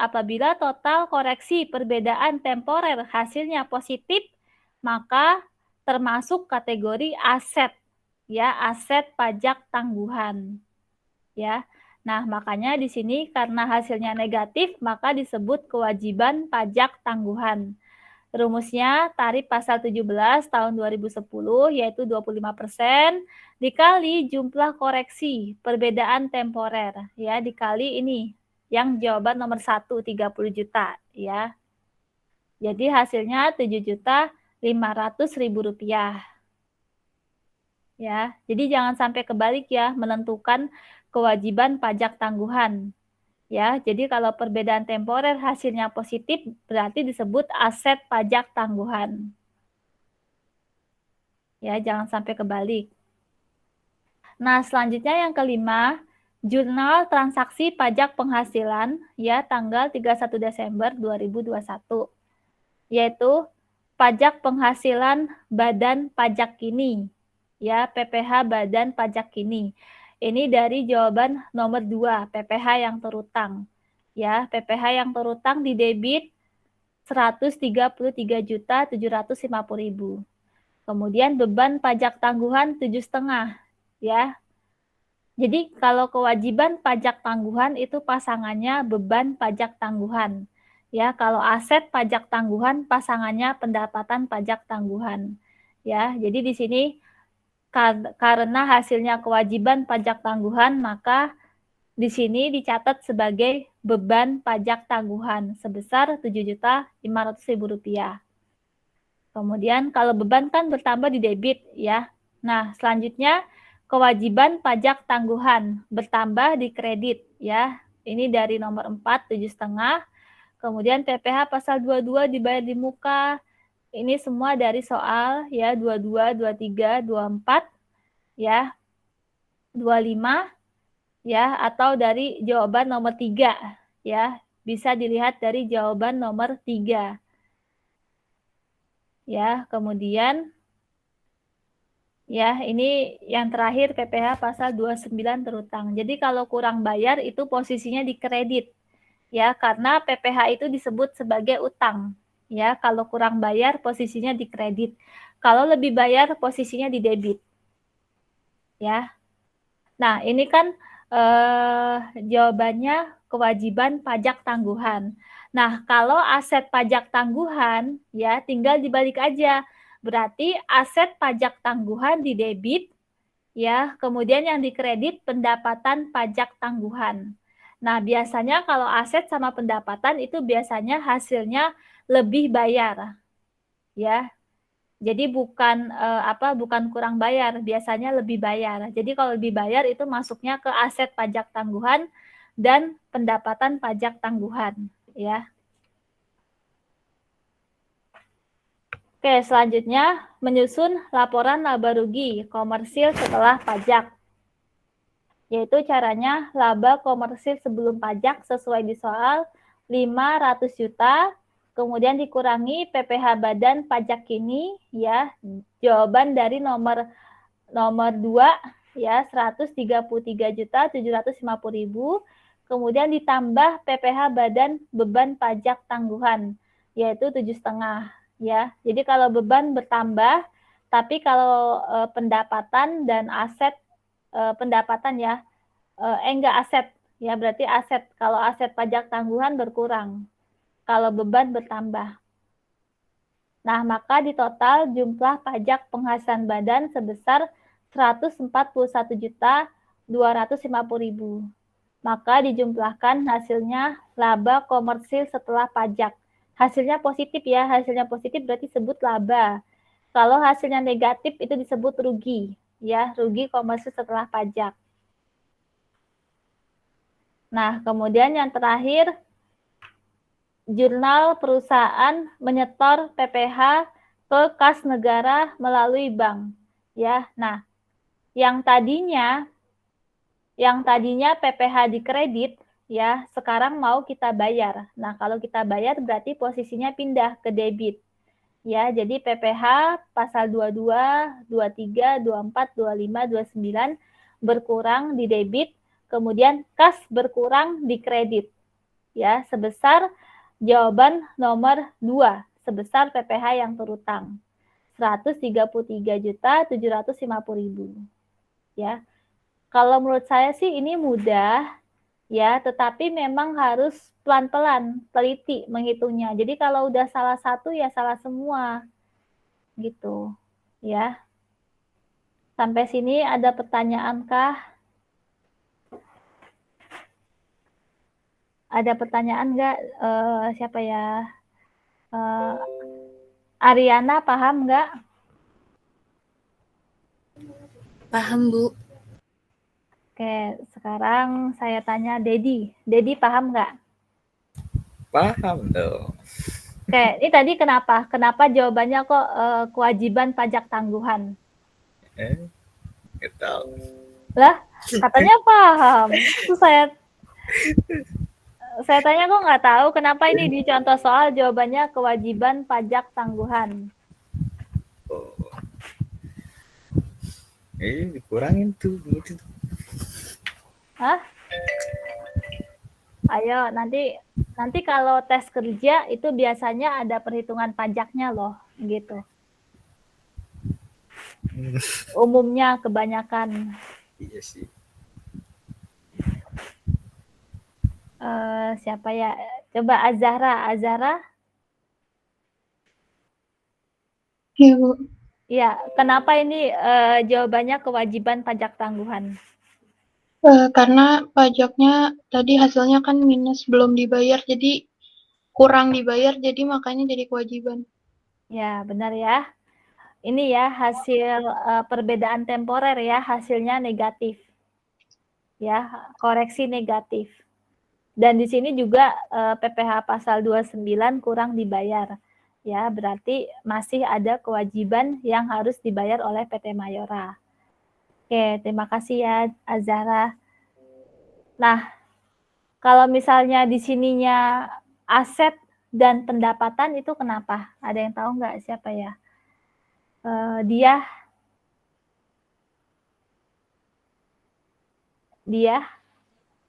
apabila total koreksi perbedaan temporer hasilnya positif, maka termasuk kategori aset ya, aset pajak tangguhan. Ya. Nah, makanya di sini karena hasilnya negatif, maka disebut kewajiban pajak tangguhan. Rumusnya tarif pasal 17 tahun 2010 yaitu 25% dikali jumlah koreksi perbedaan temporer ya, dikali ini yang jawaban nomor 1 30 juta ya. Jadi hasilnya 7.500.000 rupiah. Ya, jadi jangan sampai kebalik ya menentukan kewajiban pajak tangguhan. Ya, jadi kalau perbedaan temporer hasilnya positif berarti disebut aset pajak tangguhan. Ya, jangan sampai kebalik. Nah, selanjutnya yang kelima, Jurnal Transaksi Pajak Penghasilan ya tanggal 31 Desember 2021 yaitu pajak penghasilan badan pajak kini ya, PPh badan pajak kini. Ini dari jawaban nomor 2, PPh yang terutang. Ya, PPh yang terutang di debit 133.750.000. Kemudian beban pajak tangguhan 7,5 ya. Jadi kalau kewajiban pajak tangguhan itu pasangannya beban pajak tangguhan. Ya, kalau aset pajak tangguhan pasangannya pendapatan pajak tangguhan. Ya, jadi di sini karena hasilnya kewajiban pajak tangguhan, maka di sini dicatat sebagai beban pajak tangguhan sebesar Rp7.500.000. Kemudian kalau beban kan bertambah di debit ya. Nah, selanjutnya kewajiban pajak tangguhan bertambah di kredit ya. Ini dari nomor 4 7,5. Kemudian PPh pasal 22 dibayar di muka. Ini semua dari soal ya 22, 23, 24 ya. 25 ya atau dari jawaban nomor 3 ya. Bisa dilihat dari jawaban nomor 3. Ya, kemudian ya, ini yang terakhir PPh pasal 29 terutang. Jadi kalau kurang bayar itu posisinya di kredit. ya, karena PPh itu disebut sebagai utang. Ya, kalau kurang bayar posisinya di kredit. Kalau lebih bayar posisinya di debit. Ya. Nah, ini kan jawabannya kewajiban pajak tangguhan. Nah, kalau aset pajak tangguhan, ya tinggal dibalik aja. Berarti aset pajak tangguhan di debit, ya, kemudian yang dikredit pendapatan pajak tangguhan. Nah, biasanya kalau aset sama pendapatan itu biasanya hasilnya lebih bayar, ya. Jadi bukan bukan kurang bayar, biasanya lebih bayar. Jadi kalau lebih bayar itu masuknya ke aset pajak tangguhan dan pendapatan pajak tangguhan, ya. Oke, selanjutnya menyusun laporan laba rugi komersil setelah pajak. Yaitu caranya laba komersil sebelum pajak sesuai di soal 500 juta, kemudian dikurangi PPh badan pajak kini, ya, jawaban dari nomor 2 ya 133.750.000, kemudian ditambah PPh badan beban pajak tangguhan yaitu 7,5 ya. Jadi kalau beban bertambah, tapi kalau pendapatan dan aset pendapatan ya enggak aset ya, berarti aset. Kalau aset pajak tangguhan berkurang. Kalau beban bertambah. Nah, maka di total jumlah pajak penghasilan badan sebesar 141.250.000. Maka dijumlahkan hasilnya laba komersil setelah pajak. Hasilnya positif ya, hasilnya positif berarti disebut laba. Kalau hasilnya negatif itu disebut rugi, ya, rugi komersil setelah pajak. Nah, kemudian yang terakhir, jurnal perusahaan menyetor PPh ke kas negara melalui bank. Ya, nah, yang tadinya PPh dikredit, ya, sekarang mau kita bayar. Nah, kalau kita bayar berarti posisinya pindah ke debit. Ya, jadi PPh pasal 22, 23, 24, 25, 29 berkurang di debit, kemudian kas berkurang di kredit. Ya, sebesar jawaban nomor 2, sebesar PPh yang terutang. 133.750.000. Ya. Kalau menurut saya sih ini mudah, ya, tetapi memang harus pelan-pelan, teliti menghitungnya. Jadi kalau udah salah satu ya salah semua. Gitu. Ya. Sampai sini ada pertanyaan kah? Ada pertanyaan nggak? Siapa ya? Ariana paham nggak? Paham, Bu. Oke, sekarang saya tanya Dedi. Dedi paham nggak? Paham dong. Oke, ini tadi kenapa? Kenapa jawabannya kok kewajiban pajak tangguhan? Nggak tahu. Lah, katanya paham. Terus saya tanya kok nggak tahu kenapa ini di contoh soal jawabannya kewajiban pajak tangguhan. Oh. Dikurangin tuh gitu. Hah? Ayo nanti kalau tes kerja itu biasanya ada perhitungan pajaknya loh, gitu. Umumnya kebanyakan. Iya sih. Siapa ya? Coba Azahra. Iya, Bu. Ya, kenapa ini jawabannya kewajiban pajak tangguhan? Karena pajaknya tadi hasilnya kan minus, belum dibayar, jadi kurang dibayar, jadi makanya jadi kewajiban. Ya, benar ya. Ini ya hasil perbedaan temporer ya, hasilnya negatif. Ya, koreksi negatif. Dan di sini juga PPh pasal 29 kurang dibayar. Ya, berarti masih ada kewajiban yang harus dibayar oleh PT Mayora. Oke, terima kasih ya Azahra. Nah, kalau misalnya di sininya aset dan pendapatan itu kenapa? Ada yang tahu nggak siapa ya? Dia.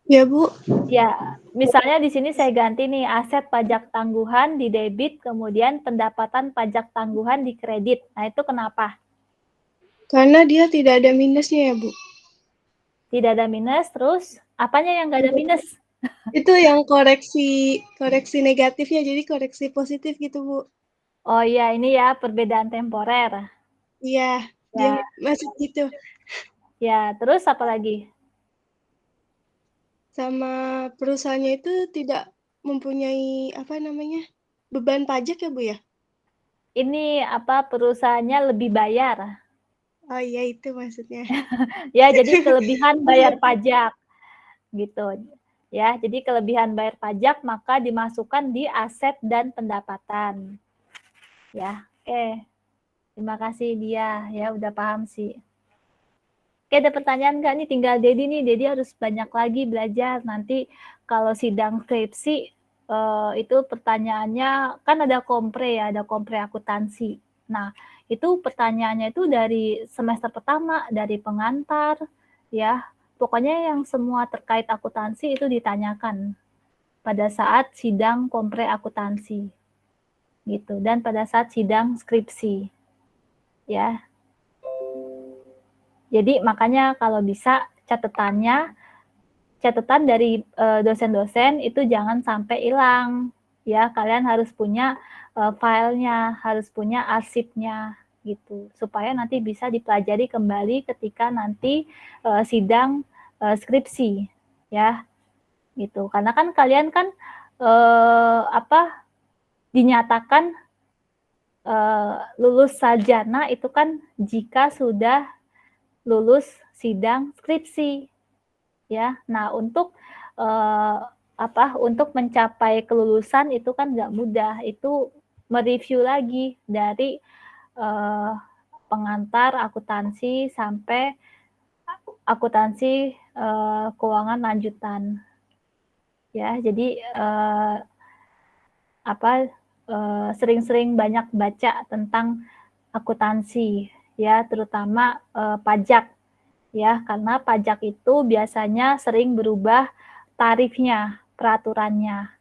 Ya, Bu. Ya, misalnya di sini saya ganti nih aset pajak tangguhan di debit, kemudian pendapatan pajak tangguhan di kredit. Nah, itu kenapa? Karena dia tidak ada minusnya ya, Bu. Tidak ada minus, terus apanya yang nggak ada minus? Itu yang koreksi negatifnya, jadi koreksi positif gitu, Bu. Oh iya, ini ya perbedaan temporer. Iya, dia Ya, masuk gitu. ya, terus apa lagi? Sama perusahaannya itu tidak mempunyai beban pajak ya, Bu ya? Ini apa perusahaannya lebih bayar. Oh iya, itu maksudnya. Ya, jadi kelebihan bayar pajak gitu. Ya, jadi kelebihan bayar pajak maka dimasukkan di aset dan pendapatan. Ya, oke. Terima kasih dia, ya udah paham sih. Oke, ada pertanyaan nggak nih? Tinggal Dedi nih. Dedi harus banyak lagi belajar. Nanti kalau sidang skripsi itu pertanyaannya kan ada kompre ya, ada kompre akuntansi. Nah, itu pertanyaannya itu dari semester pertama, dari pengantar, ya. Pokoknya yang semua terkait akuntansi itu ditanyakan pada saat sidang kompre akuntansi, gitu. Dan pada saat sidang skripsi, ya. Jadi makanya kalau bisa catatan dari dosen-dosen itu jangan sampai hilang. Ya, kalian harus punya filenya, harus punya arsipnya gitu. Supaya nanti bisa dipelajari kembali ketika nanti sidang skripsi, ya. Gitu. Karena kan kalian kan dinyatakan lulus sarjana itu kan jika sudah lulus sidang skripsi, ya. Nah, untuk untuk mencapai kelulusan itu kan nggak mudah. Itu mereview lagi dari pengantar akuntansi sampai akuntansi keuangan lanjutan. Ya, jadi sering-sering banyak baca tentang akuntansi, ya, terutama pajak. Ya, karena pajak itu biasanya sering berubah tarifnya, peraturannya,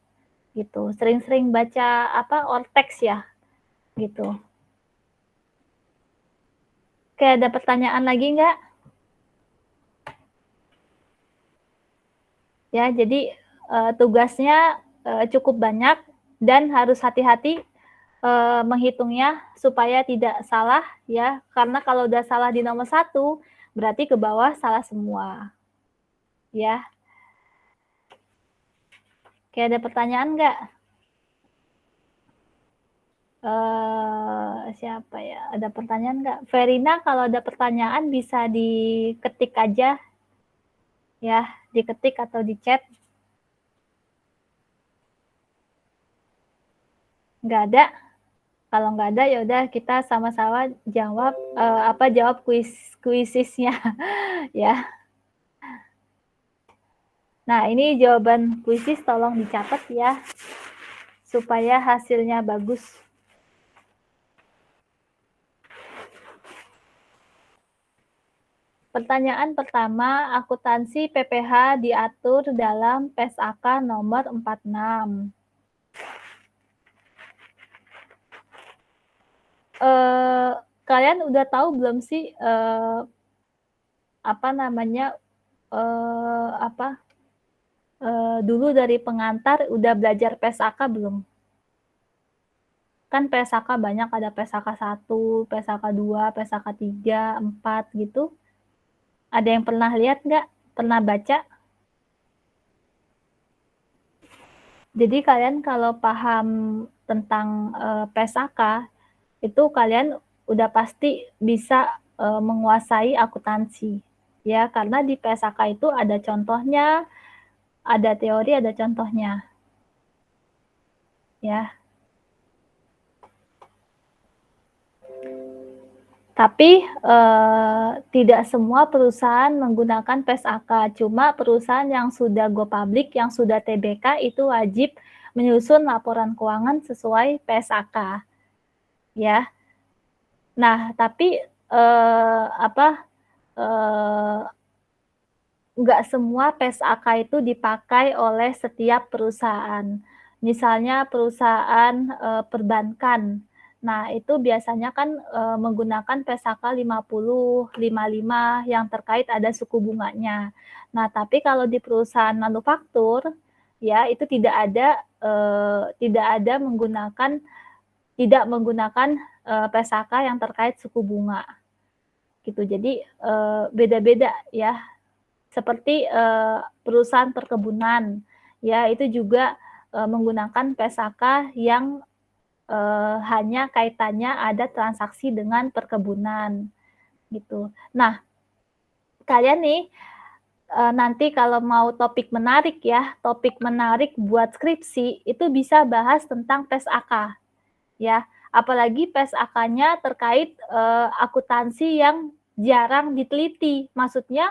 gitu. Sering-sering baca Ortex ya, gitu. Oke, ada pertanyaan lagi nggak? Ya, jadi tugasnya cukup banyak dan harus hati-hati menghitungnya supaya tidak salah, ya. Karena kalau udah salah di nomor 1, berarti ke bawah salah semua, ya. Oke, ada pertanyaan nggak? Siapa ya? Ada pertanyaan nggak? Verina, kalau ada pertanyaan bisa diketik aja, ya, diketik atau di chat. Nggak ada? Kalau nggak ada ya udah kita sama-sama jawab jawab kuisisnya, ya. Nah, ini jawaban kuisis tolong dicatat ya, supaya hasilnya bagus. Pertanyaan pertama, akuntansi PPH diatur dalam PSAK nomor 46. Kalian udah tahu belum sih dulu dari pengantar udah belajar PSAK belum? Kan PSAK banyak, ada PSAK 1, PSAK 2, PSAK 3, 4 gitu. Ada yang pernah lihat nggak? Pernah baca? Jadi kalian kalau paham tentang PSAK, itu kalian udah pasti bisa menguasai akuntansi. Ya, karena di PSAK itu ada contohnya, ada teori, ada contohnya. Ya. Tapi tidak semua perusahaan menggunakan PSAK. Cuma perusahaan yang sudah go public, yang sudah TBK itu wajib menyusun laporan keuangan sesuai PSAK. Ya. Nah, tapi nggak semua PSAK itu dipakai oleh setiap perusahaan. Misalnya perusahaan perbankan. Nah, itu biasanya kan menggunakan PSAK 50, 55 yang terkait ada suku bunganya. Nah, tapi kalau di perusahaan manufaktur ya itu tidak ada menggunakan PSAK yang terkait suku bunga. Gitu. Jadi beda-beda ya. Seperti perusahaan perkebunan, ya itu juga menggunakan PSAK yang hanya kaitannya ada transaksi dengan perkebunan, gitu. Nah, kalian nih nanti kalau mau topik menarik ya, topik menarik buat skripsi itu bisa bahas tentang PSAK, ya. Apalagi PSAK-nya terkait akuntansi yang jarang diteliti, maksudnya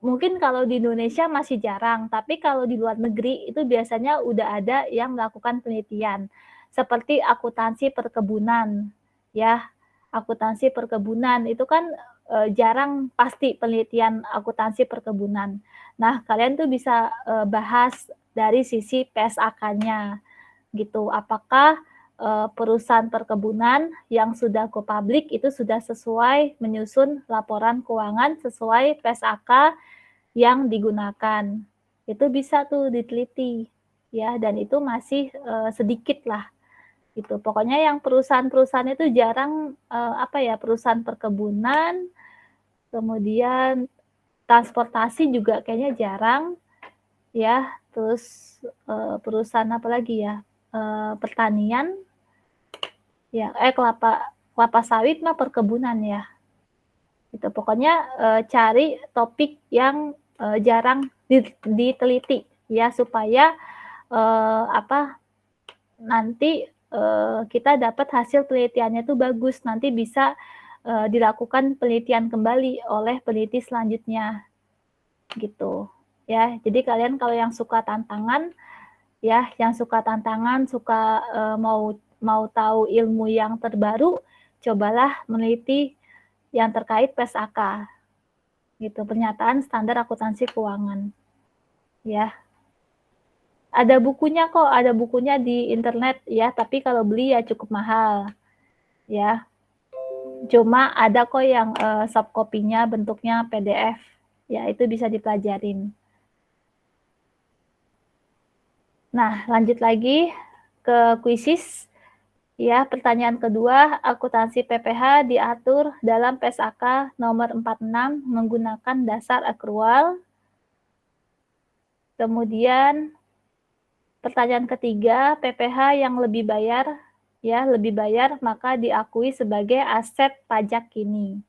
mungkin kalau di Indonesia masih jarang, tapi kalau di luar negeri itu biasanya udah ada yang melakukan penelitian. Seperti akuntansi perkebunan, ya. Akuntansi perkebunan itu kan jarang pasti penelitian akuntansi perkebunan. Nah, kalian tuh bisa bahas dari sisi PSAK-nya, gitu. Apakah perusahaan perkebunan yang sudah go public itu sudah sesuai menyusun laporan keuangan sesuai PSAK yang digunakan. Itu bisa tuh diteliti ya, dan itu masih sedikit lah gitu. Pokoknya yang perusahaan-perusahaan itu jarang perusahaan perkebunan, kemudian transportasi juga kayaknya jarang ya. Terus perusahaan apa lagi ya? Pertanian ya, kelapa sawit mah perkebunan ya. Gitu. Pokoknya cari topik yang jarang diteliti ya supaya nanti kita dapat hasil penelitiannya itu bagus, nanti bisa dilakukan penelitian kembali oleh peneliti selanjutnya. Gitu. Ya, jadi kalian kalau yang suka tantangan ya, suka mau tahu ilmu yang terbaru, cobalah meneliti yang terkait PSAK. Gitu, pernyataan standar akuntansi keuangan. Ya. Ada bukunya kok, ada bukunya di internet ya, tapi kalau beli ya cukup mahal. Ya. Cuma ada kok yang soft copy-nya bentuknya PDF. Ya, itu bisa dipelajarin. Nah, lanjut lagi ke kuisis. Ya, pertanyaan kedua, akuntansi PPH diatur dalam PSAK nomor 46 menggunakan dasar akrual. Kemudian pertanyaan ketiga, PPH yang lebih bayar maka diakui sebagai aset pajak kini.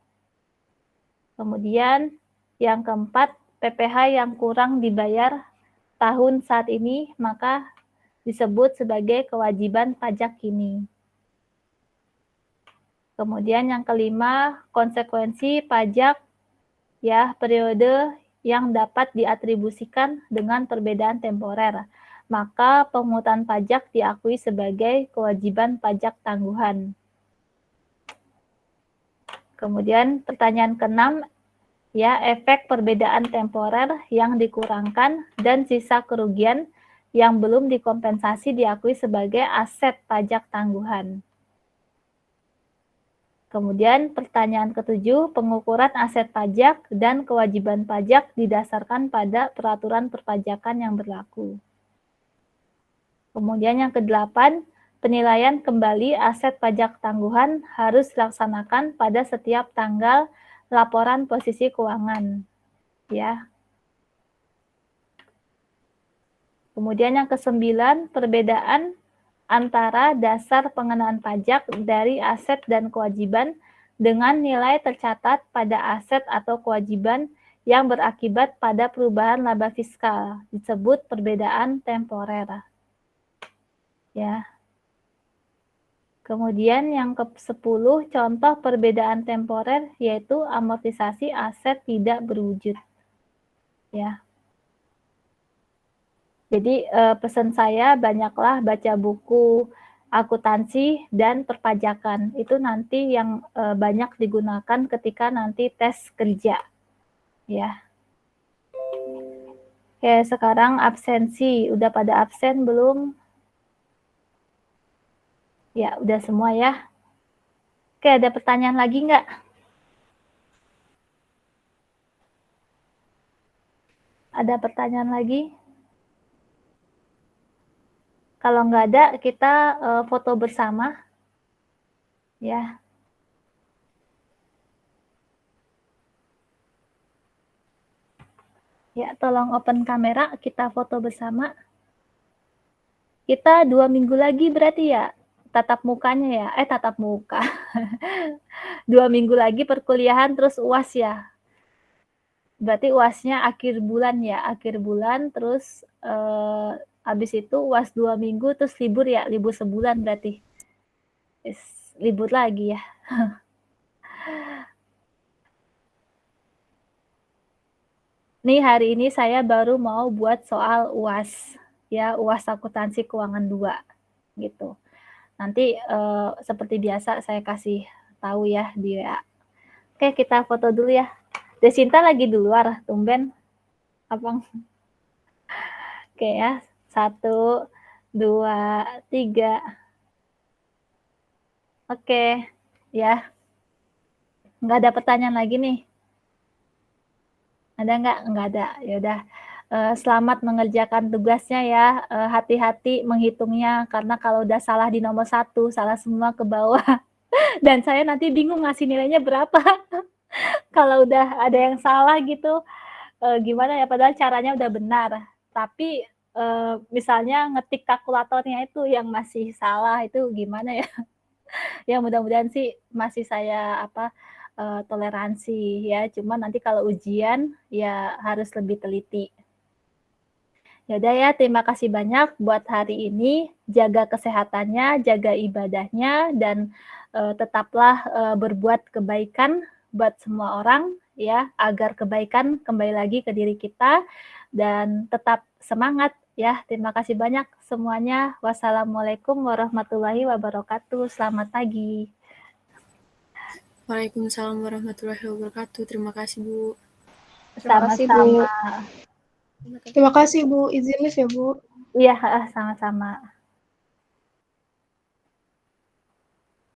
Kemudian yang keempat, PPH yang kurang dibayar tahun saat ini maka disebut sebagai kewajiban pajak kini. Kemudian yang kelima, konsekuensi pajak ya periode yang dapat diatribusikan dengan perbedaan temporer. Maka pemungutan pajak diakui sebagai kewajiban pajak tangguhan. Kemudian pertanyaan keenam, ya efek perbedaan temporer yang dikurangkan dan sisa kerugian yang belum dikompensasi diakui sebagai aset pajak tangguhan. Kemudian pertanyaan ketujuh, pengukuran aset pajak dan kewajiban pajak didasarkan pada peraturan perpajakan yang berlaku. Kemudian yang kedelapan, penilaian kembali aset pajak tangguhan harus dilaksanakan pada setiap tanggal laporan posisi keuangan. Ya. Kemudian yang kesembilan, perbedaan antara dasar pengenaan pajak dari aset dan kewajiban dengan nilai tercatat pada aset atau kewajiban yang berakibat pada perubahan laba fiskal, disebut perbedaan temporer. Ya. Kemudian yang ke-10, contoh perbedaan temporer yaitu amortisasi aset tidak berwujud. Ya. Jadi pesan saya banyaklah baca buku akuntansi dan perpajakan. Itu nanti yang banyak digunakan ketika nanti tes kerja. Ya. Oke, sekarang absensi. Udah pada absen belum? Ya, udah semua ya. Oke, ada pertanyaan lagi nggak? Ada pertanyaan lagi? Kalau nggak ada, kita foto bersama. Ya. Ya, tolong open kamera, kita foto bersama. Kita 2 minggu lagi berarti ya, tatap mukanya ya, tatap muka. 2 minggu lagi perkuliahan terus UAS ya. Berarti UASnya akhir bulan ya, akhir bulan terus habis itu UAS 2 minggu terus libur ya, libur sebulan berarti. Libur lagi ya. Nih hari ini saya baru mau buat soal UAS ya, UAS akuntansi keuangan 2 gitu. Nanti seperti biasa saya kasih tahu ya di WA. Oke, kita foto dulu ya. Desinta lagi di luar, tumben Abang. Oke ya, 1, 2, 3. Oke, ya. Nggak ada pertanyaan lagi nih. Ada nggak? Nggak ada. Ya udah. Selamat mengerjakan tugasnya ya. Hati-hati menghitungnya karena kalau udah salah di nomor 1, salah semua ke bawah. Dan saya nanti bingung ngasih nilainya berapa. Kalau udah ada yang salah gitu, gimana ya? Padahal caranya udah benar. Tapi misalnya ngetik kalkulatornya itu yang masih salah itu gimana ya? Ya mudah-mudahan sih masih saya toleransi ya. Cuma nanti kalau ujian ya harus lebih teliti. Ya udah ya, terima kasih banyak buat hari ini. Jaga kesehatannya, jaga ibadahnya, dan tetaplah berbuat kebaikan buat semua orang ya, agar kebaikan kembali lagi ke diri kita dan tetap semangat ya. Terima kasih banyak semuanya. Wassalamualaikum warahmatullahi wabarakatuh. Selamat pagi. Waalaikumsalam warahmatullahi wabarakatuh. Terima kasih, Bu. Terima kasih, Bu. Sama-sama. Terima kasih Bu, izin live ya Bu. Iya, sama-sama.